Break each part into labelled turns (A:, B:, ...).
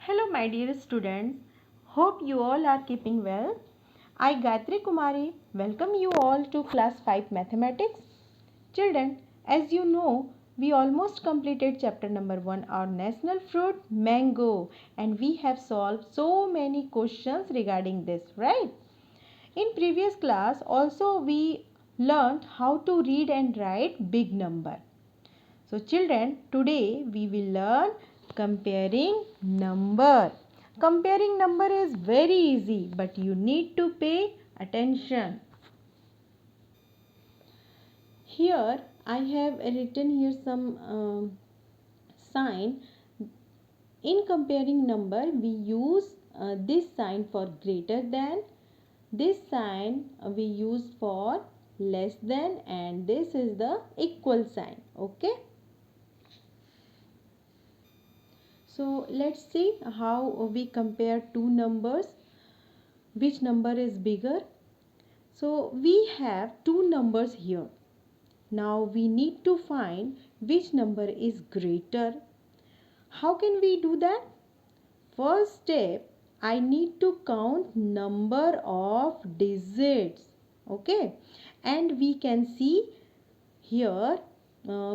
A: Hello my dear students, hope you all are keeping well. I Gayatri Kumari welcome you all to class 5 mathematics. Children, as you know, we almost completed chapter number 1, our national fruit mango, and we have solved so many questions regarding this, right? In previous class also we learned how to read and write big number. So children, today we will learn comparing number. Comparing number is very easy, but you need to pay attention. Here I have written here some sign. In comparing number, we use this sign for greater than, this sign we use for less than, and this is the equal sign. Okay. So let's see how we compare two numbers. Which number is bigger? So we have two numbers here. Now we need to find which number is greater. How can we do that? First step, I need to count number of digits. Okay. And we can see here,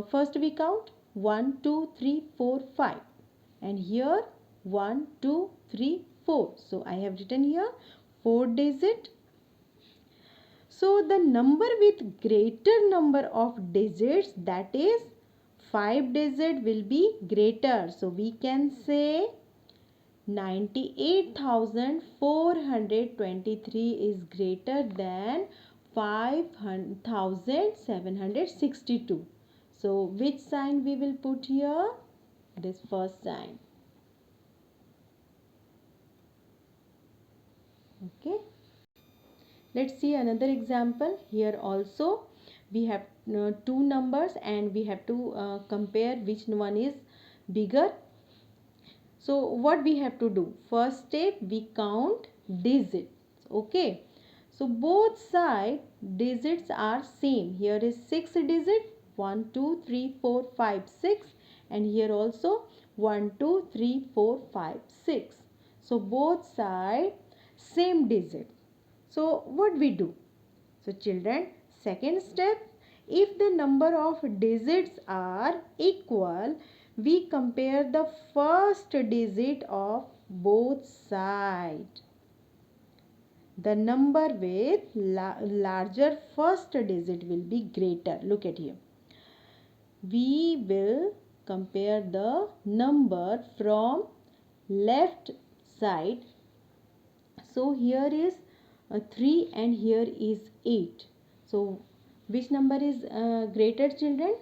A: first we count 1, 2, 3, 4, 5. And here 1, 2, 3, 4. So I have written here 4 digit. So the number with greater number of digits, that is 5 digit, will be greater. So we can say 98,423 is greater than 5,762. So which sign we will put here? This first sign. Okay. Let's see another example. Here also we have two numbers and we have to compare which one is bigger. So what we have to do? First step, we count digits. Okay. So both side digits are same. Here is 6 digit, 1, 2, 3, 4, 5, 6, and here also 1, 2, 3, 4, 5, 6. So both side same digit. So what we do? So children, second step, if the number of digits are equal, we compare the first digit of both sides. The number with larger first digit will be greater. Look at here. We will compare the number from left side. So here is 3 and here is 8. So which number is greater, children?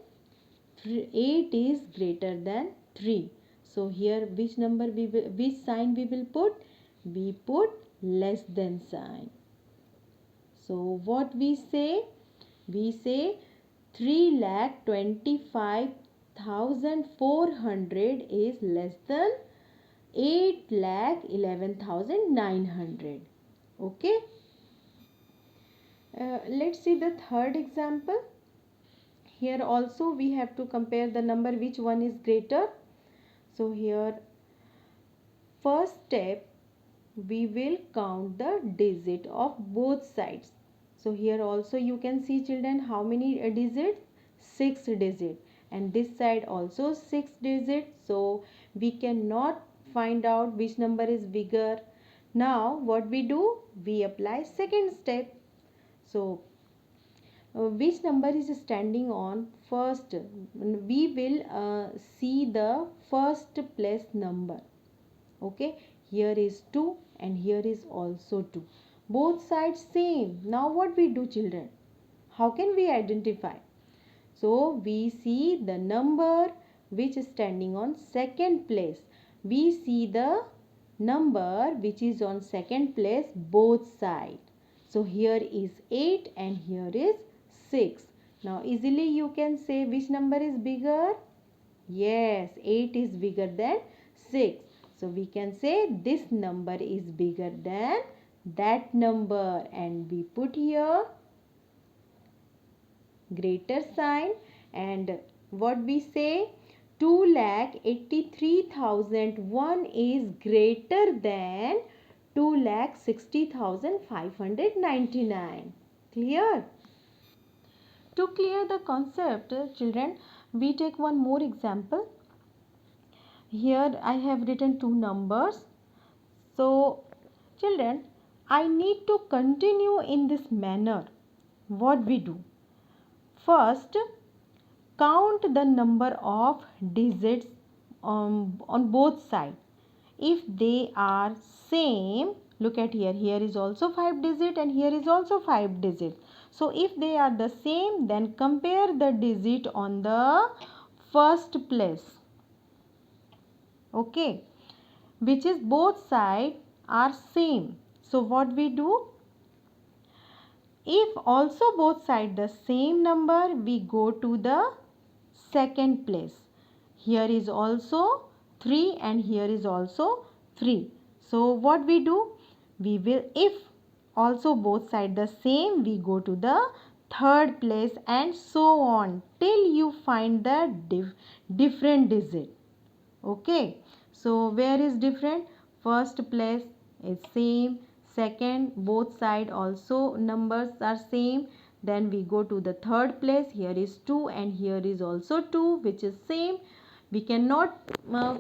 A: 8 is greater than 3. So here which number which sign we will put? We put less than sign. So what we say? We say 3,25,400 is less than 8,11,900. Okay. Let's see the third example. Here also we have to compare the number which one is greater. So here first step, we will count the digit of both sides. So here also you can see, children, how many digits? 6 digit, and this side also 6 digits. So we cannot find out which number is bigger. Now what we do? We apply second step. So which number is standing on first? We will see the first place number. Okay, here is 2 and here is also 2. Both sides same. Now what we do, children? How can we identify? So we see the number which is standing on second place. We see the number which is on second place both sides. So here is 8 and here is 6. Now easily you can say which number is bigger? Yes, 8 is bigger than 6. So we can say this number is bigger than that number, and we put here greater sign. And what we say? 2,83,001 is greater than 2,60,599. Clear? To clear the concept, children, we take one more example. Here I have written two numbers. So, children, I need to continue in this manner. What we do? First, count the number of digits on both sides. If they are same, look at here, here is also 5 digit and here is also 5 digits. So if they are the same, then compare the digit on the first place, okay, which is both sides are same. So what we do? If also both sides the same number, we go to the second place. Here is also 3 and here is also 3. So what we do? We will, if also both sides the same, we go to the third place and so on till you find the different digit. Okay. So where is different? First place is same. Second, both side also numbers are same. Then we go to the third place. Here is 2 and here is also 2, which is same. We cannot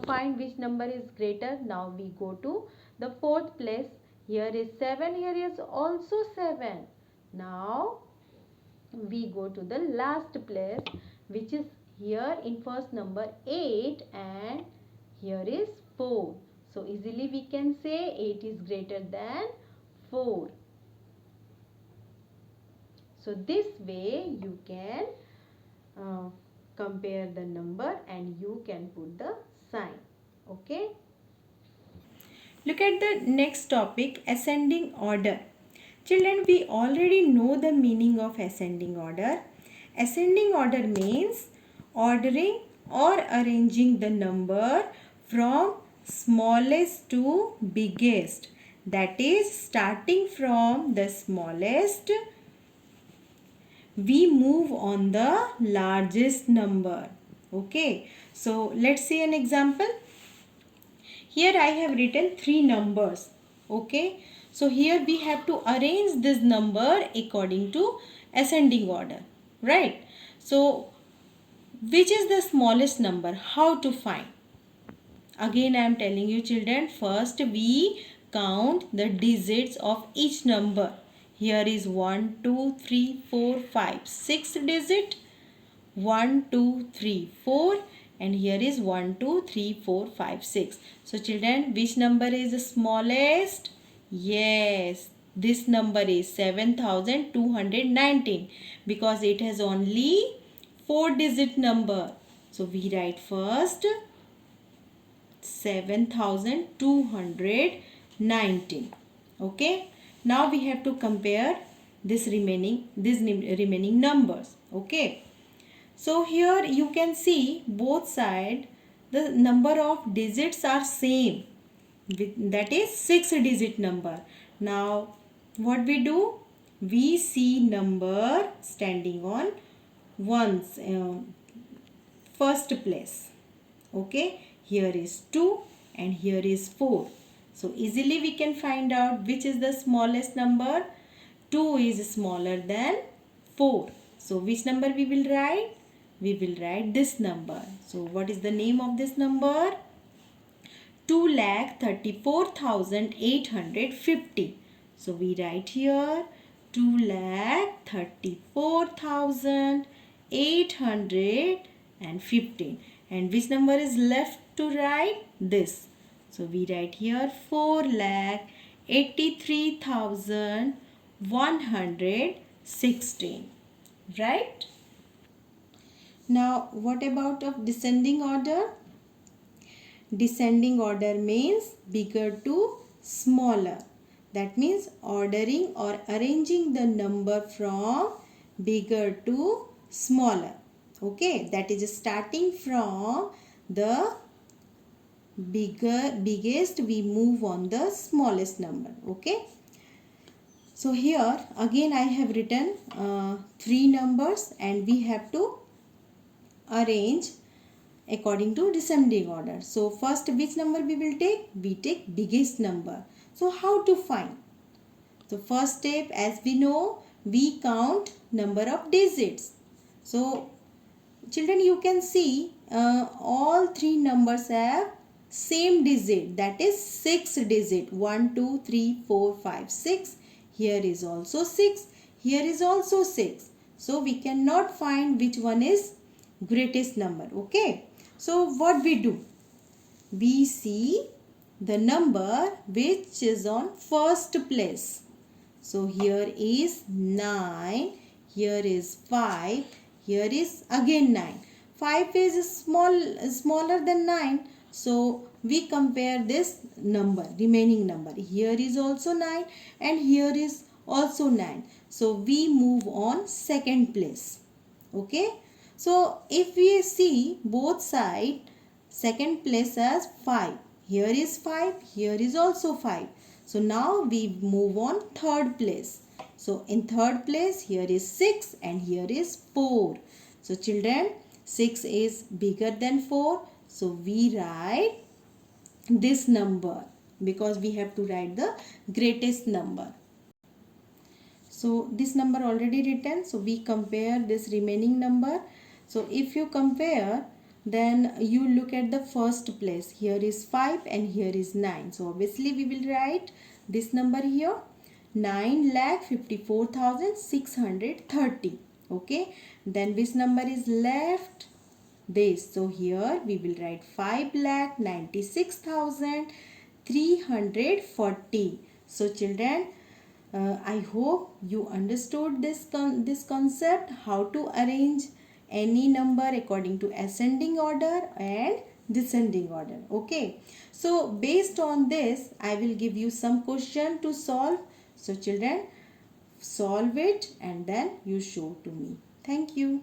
A: find which number is greater. Now we go to the fourth place. Here is 7. Here is also 7. Now we go to the last place, which is here in first number 8 and here is 4. So easily we can say 8 is greater than 4. So this way you can compare the number and you can put the sign. Okay. Look at the next topic, ascending order. Children, we already know the meaning of ascending order. Ascending order means ordering or arranging the number from smallest to biggest. That is, starting from the smallest, we move on the largest number. Okay, so let's see an example. Here I have written 3 numbers. Okay, so here we have to arrange this number according to ascending order, right? So which is the smallest number? How to find? Again I am telling you, children, first we count the digits of each number. Here is 1, 2, 3, 4, 5, 6 digit. 1, 2, 3, 4 and here is 1, 2, 3, 4, 5, 6. So children, which number is the smallest? Yes, this number is 7219 because it has only 4 digit number. So we write first 7219. Okay, now we have to compare these remaining numbers. Okay, so here you can see both sides the number of digits are same, that is 6 digit number. Now what we do? We see number standing on one's first place. Okay, here is 2 and here is 4. So easily we can find out which is the smallest number. 2 is smaller than 4. So which number we will write? We will write this number. So what is the name of this number? 2,34,850. So we write here 2,34,815. And which number is left to write? This. So we write here 4,83,116. Right? Now what about of descending order? Descending order means bigger to smaller. That means ordering or arranging the number from bigger to smaller. Okay, that is starting from the biggest, we move on the smallest number. Okay, so here again I have written 3 numbers and we have to arrange according to descending order. So first which number we will take? We take biggest number. So how to find? So first step, as we know, we count number of digits. So children, you can see all three numbers have same digit, that is 6 digit. 1 2 3 4 5 6. Here is also 6, here is also 6. So we cannot find which one is greatest number. Okay, so what we do? We see the number which is on first place. So here is 9, here is 5, here is again 9. 5 is smaller than 9. So we compare this number, remaining number. Here is also 9 and here is also 9. So we move on second place. Okay. So if we see both sides, second place as 5. Here is 5, here is also 5. So now we move on third place. So in third place, here is 6 and here is 4. So children, 6 is bigger than 4. So we write this number because we have to write the greatest number. So this number already written. So we compare this remaining number. So if you compare, then you look at the first place. Here is 5 and here is 9. So obviously we will write this number here, 9,54,630. Okay, then which number is left? This. So here we will write 5,96,340. So children, I hope you understood this concept, how to arrange any number according to ascending order and descending order. Okay, so based on this, I will give you some question to solve. So children, solve it and then you show to me. Thank you.